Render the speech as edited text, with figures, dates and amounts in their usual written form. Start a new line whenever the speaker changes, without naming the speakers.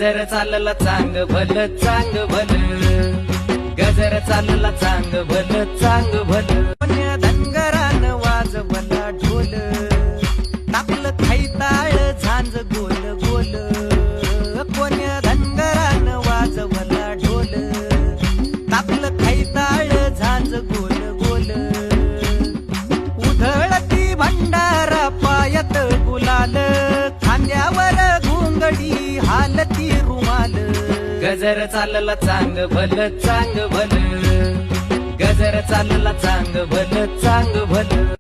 गजर चालला चांग भल चांग भल, गजर चालला चांग भल चांग भल. कोण्या धनगरान वाजवला ढोल, टाकलं खैताळ झांज गोल गोल. कोण्या धनगरान वाजवला ढोल, टाकलं खैताळ झांज गोल गोल. उधळती भंडारा पायात गुलाल, खांद्यावर घोंगडी हालती रुमाल. गजर चालला चांग भल चांग भल, गजर चालला चांग भल चांग भल.